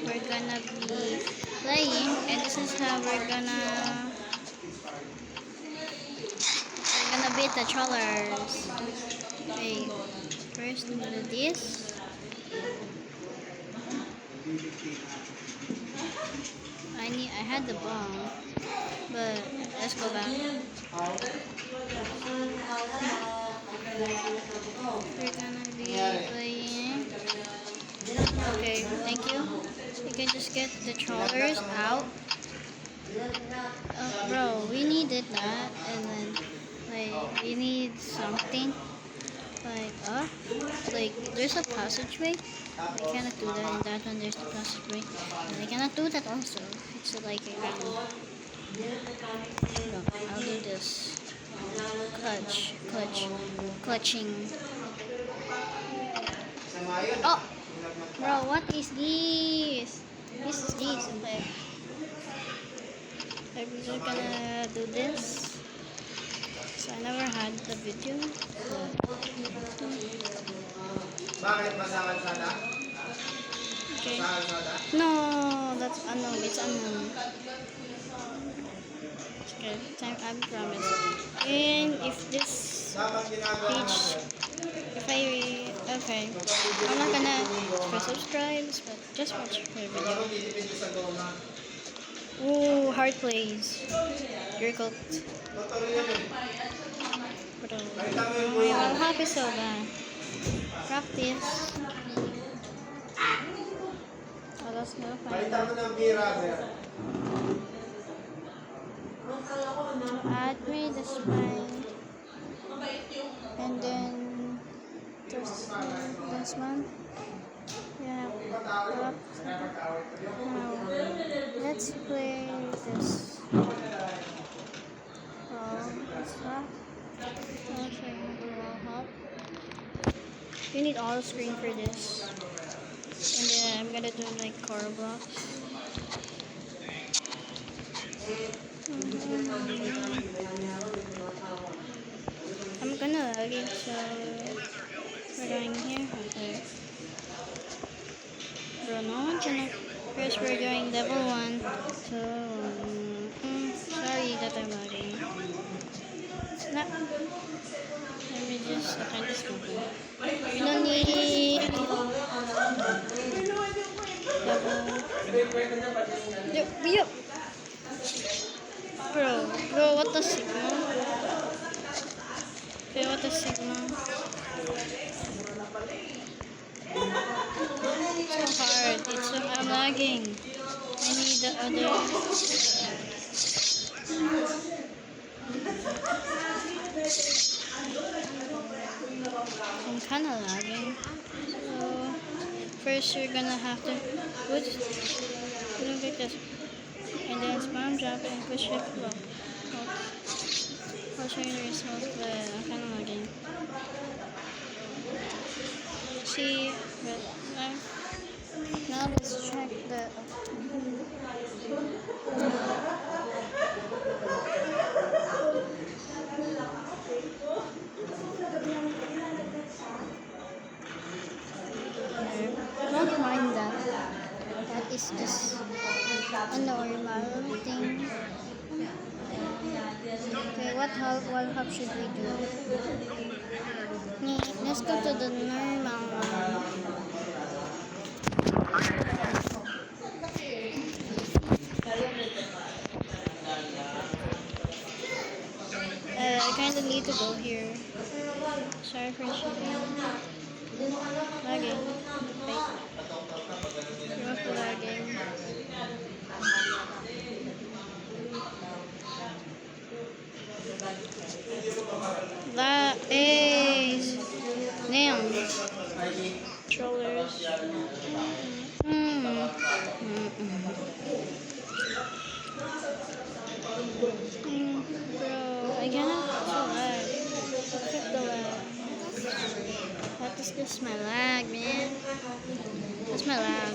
we're gonna be playing, and this is how we're gonna beat the trollers. Okay, first do this. I had the bomb, but let's go back. We're gonna be playing. Okay, thank you. You can just get the trollers out. Bro, we needed that, and then like we need something like there's a passageway. I cannot do that in that one. There's the passageway, and I cannot do that also. It's like a round. No, I'll do this. Clutching. Oh, bro, what is this? This is this. Okay. I'm just gonna do this. So I never had the video. Okay. No, that's unknown. It's unknown. Okay, time I promise. And if this page, okay, I'm not gonna press subscribe, but just watch my video. Ooh, hard plays. You're cooked. Bro, I'm happy so bad. Practice. Oh, that's gonna find out. Add me the spine. And then this one. Yeah. Now, let's play this. You need all screen for this. And then I'm gonna do like core blocks. I'm gonna log it, so we're going here. Okay. Bro, no one can. First, we're doing level 1. So, sorry that I'm lagging. Snap. Let me just attend this one. We don't need level. Yup. Bro, what the signal? Okay, what the signal? It's so hard. I'm lagging. I need the other. I'm kinda lagging. So first you're gonna have to look like this. And then spam jump and push it low. I'll show you the results, but I'm kinda lagging. See, but now let's check the. Don't mind that. That is just a normal thing. Okay, what help should we do? Let's go to the normal one. I kinda need to go here. Sorry for shipping. Lagging. Wait. Remove the lagging. That is damn trollers. Bro, I cannot lag. Look at the lag. What is this? My lag, man. That's my lag.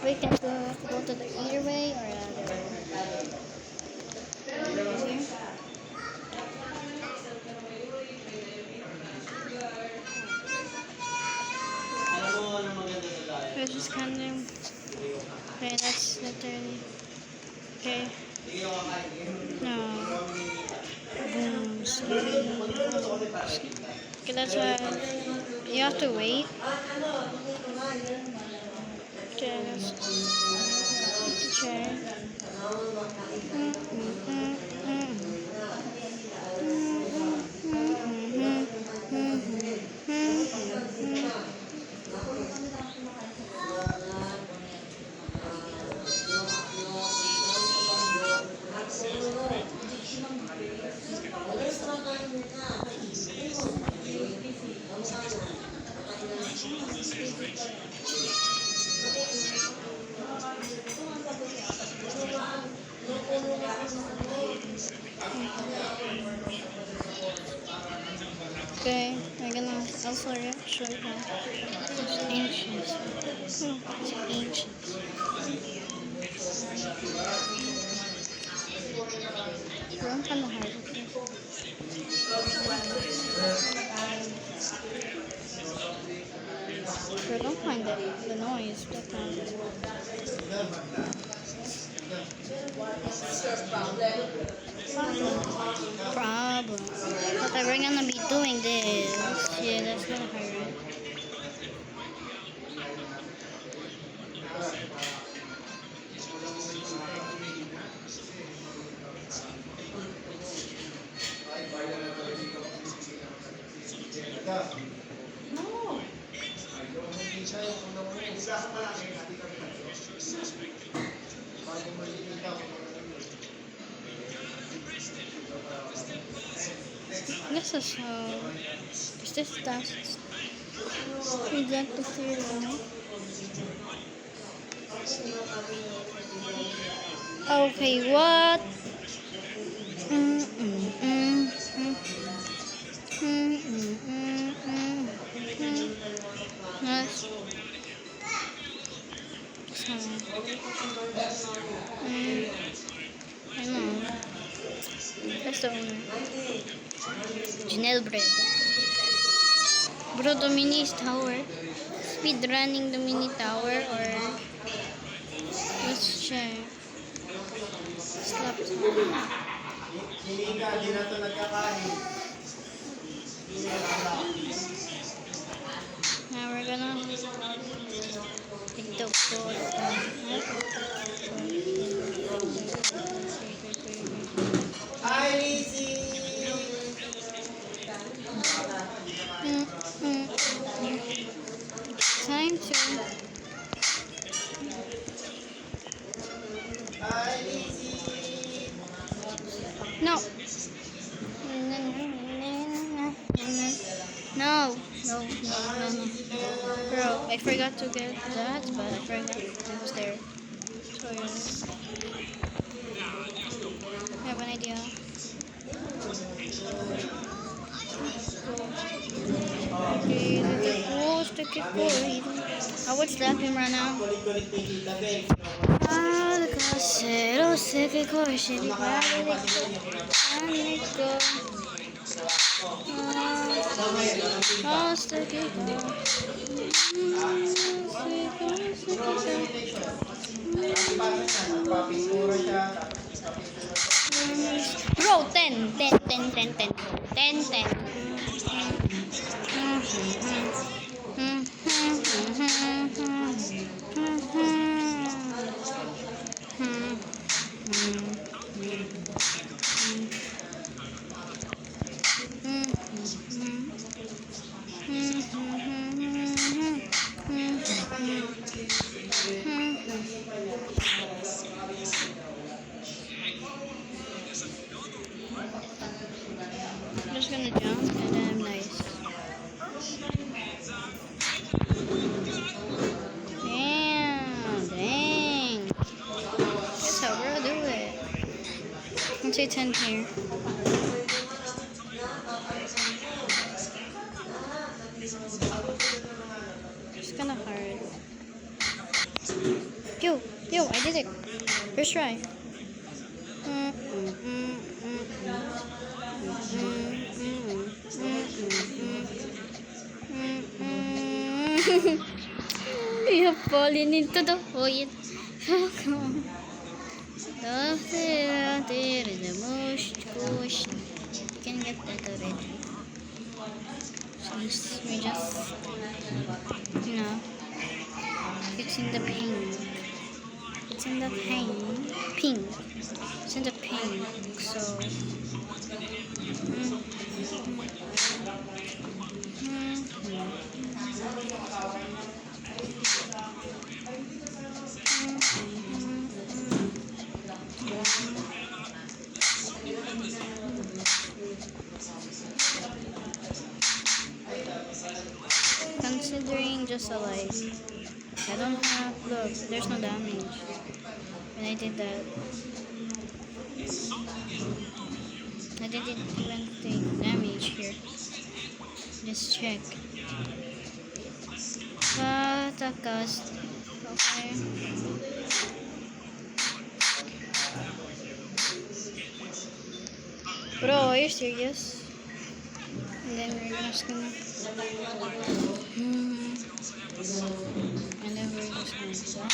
We can go to the either way or other way. Here. We're just kind of. Okay, that's literally. Okay. No. Boom. Okay, that's why you have to wait. Okay, let's try. Okay, I'm gonna also show you how it's ancient. It's ancient. Pero ang kind of hard. Pero don't find the noise. That problem. But we're gonna be doing this. Yeah, that's gonna hurt. This is how. Is this dust? Exactly zero. Okay, what? Yes. I know. That's the owner. Janelle Bread. Bro, the mini tower. Speed running the mini tower or let's check. Slap. Now we're gonna take the boat. Hi, Lizzie! Time to. Hi, Lizzie! No. No. Bro, I forgot to get that, but I forgot it was there. So yeah. I have an idea. Okay, I would slap him right now. The casero se que coche di Bro, 10. I'm just gonna jump and then I'm nice. Dang. That's how we'll do it. Let's say 10 here. It's kinda hard. Yo, I did it. First try. We have fallen into the void. There is the most cushion. You can get that already. Since we just, it's in the pink. It's in the pink. It's in the pink. So. Considering just a like, I don't have, look, there's no damage when I did that. I didn't even take damage here. Just check. What a cost. Okay. Bro, are you serious? And then we're just gonna. And then we're just gonna do that.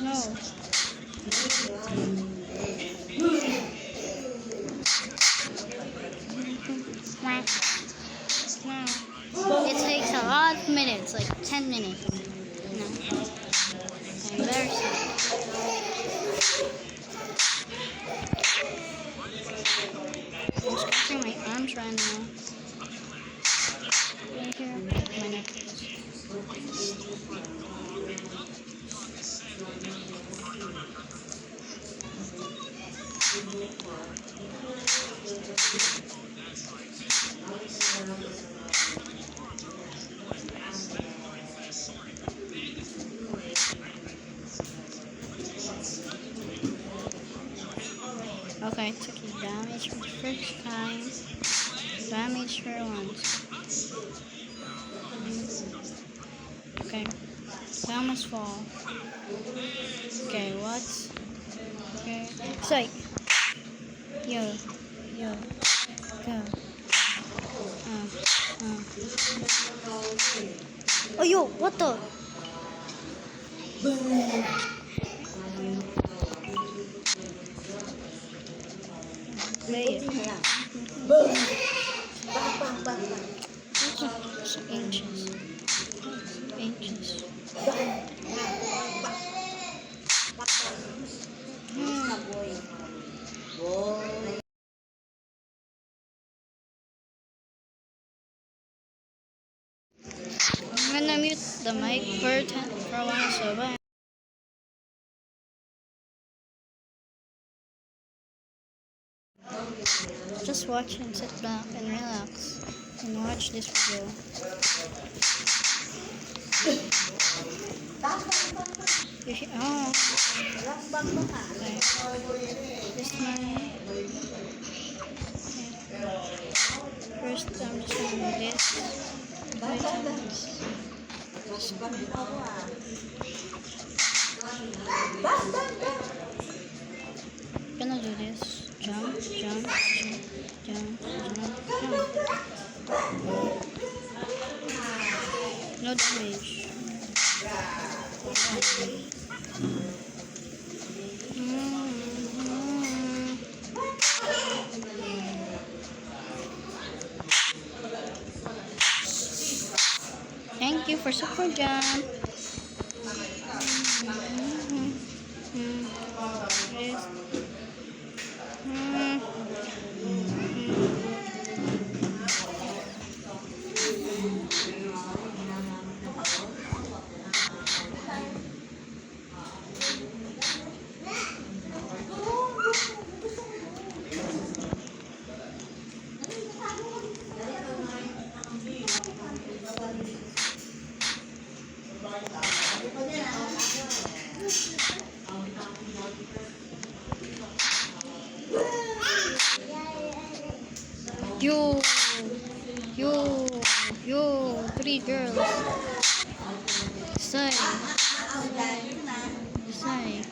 No. It takes a lot of minutes, like 10 minutes. No. Embarrassing. I'm scratching my arms right now. Right here, my neck. Okay, took a damage for the first time. Damage for once. Okay, I almost fall. Okay, what? Okay, psych. Yo, go. Oh, yo, what the? Wait. So anxious. I'm gonna mute the mic for a while, so bye. Just watch and sit back and relax and watch this video. Oh. Okay. This one. Okay. First, I'm just gonna do this. Gonna do this. Jump. No damage. Thank you for super jump. Yo, yo, yo, 3 girls. Psych. Psych.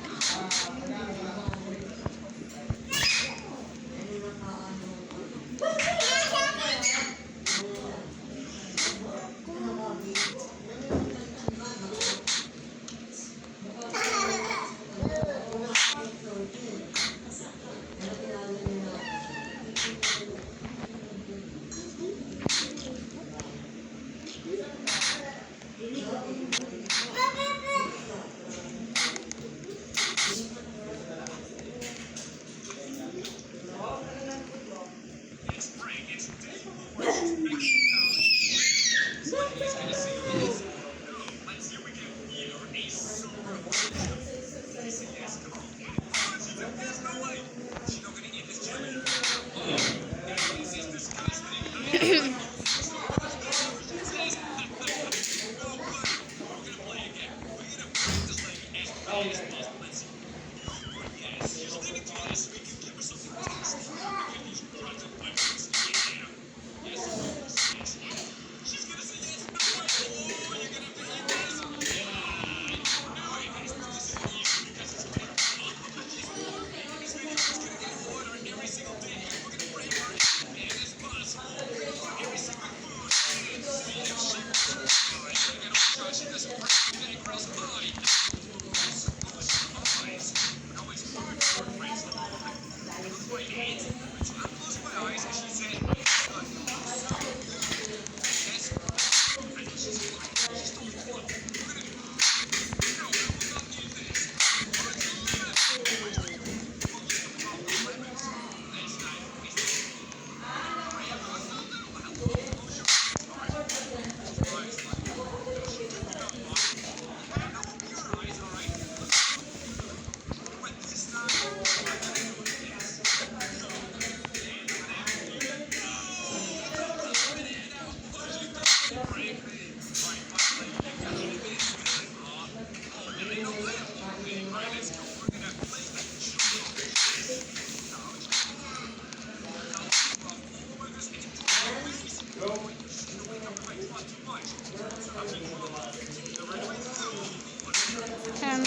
Um,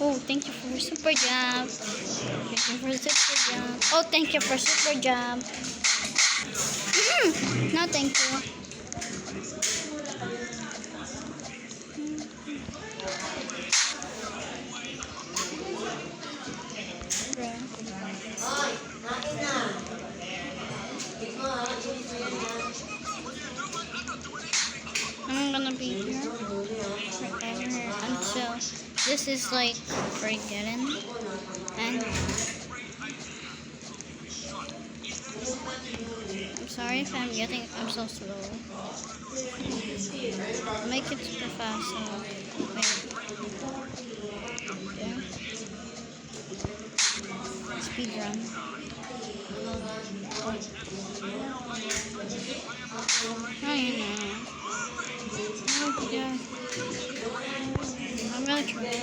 oh, thank you for super jump. Thank you for super jump. Oh, thank you for super jump. No, thank you. I'm gonna be here forever until this is like forgotten. And I'm sorry if I'm so slow. I'll make it super fast. So wait. Okay. Speed run. Oh, yeah. I'm gonna try.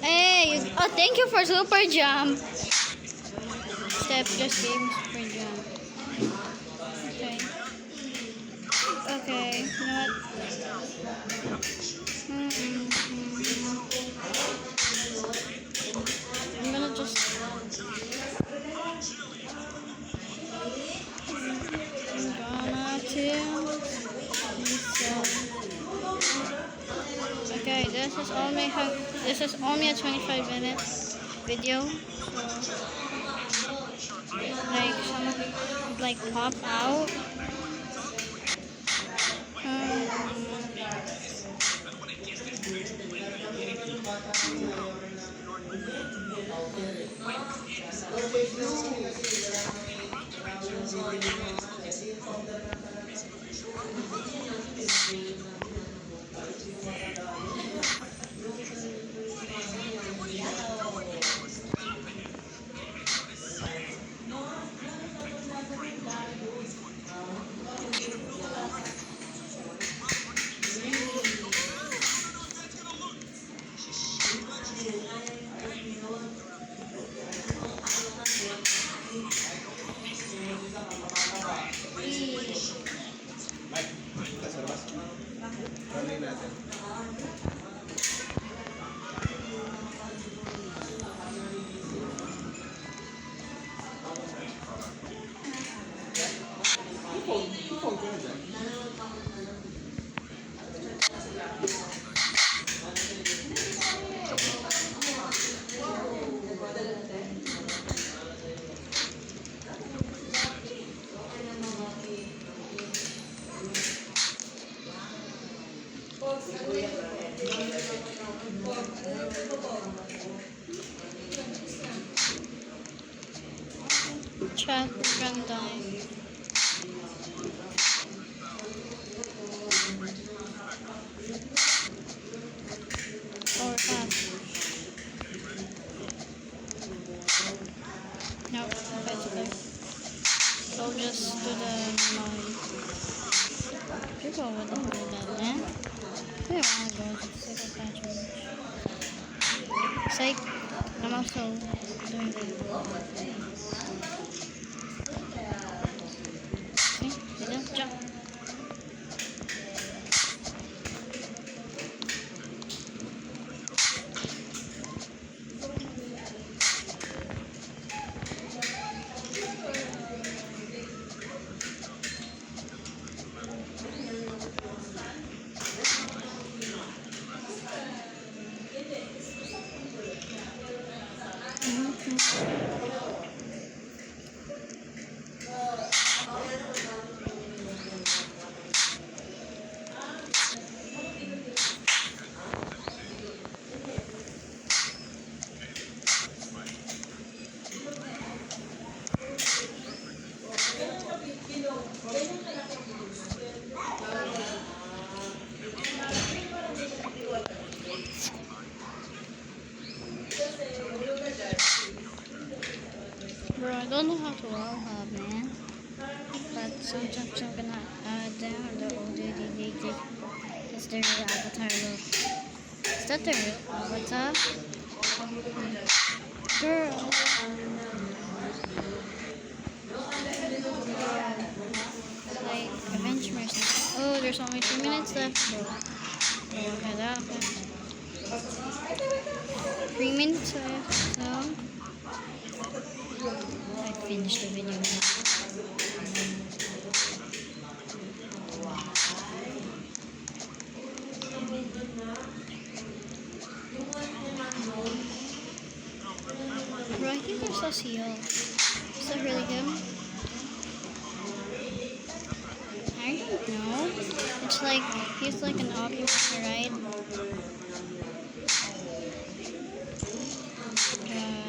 Hey! Oh, thank you for super jump. Step just gave me super jump. Okay. Okay. You know what? I'm gonna just. Okay, this is only a 25-minute video. So like some like pop out. siya. Sobrang dami. Or fast. No, that's okay. So just do the normal. People wouldn't do that, man. They don't want to go to the second bathroom. Psych. I'm also doing the. Okay, dito, jump. Bro, I don't know how to wall hop, man. But sometimes I'm gonna add them the ODD because they're the avatar look. Is that the real avatar? Girl. Like, avenge mercy. Oh, there's only 2 minutes left, bro. Okay, that happened. 3 minutes left, so I finished the video now. Bro, I think there's a seal. Is that really good? I don't know. It's like, he's like an octopus, right?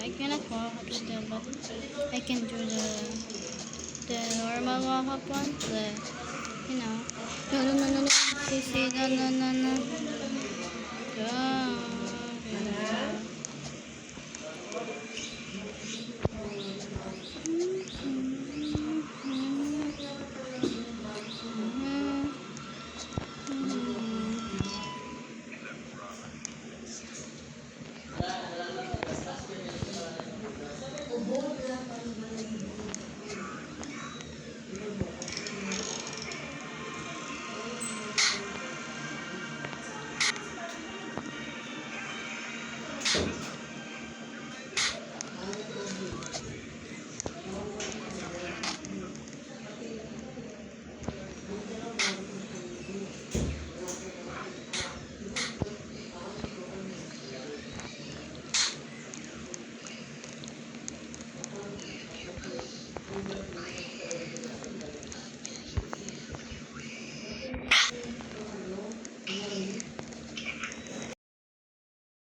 I cannot walk up still, but I can do the normal walk up one. The, you know. No. See, no.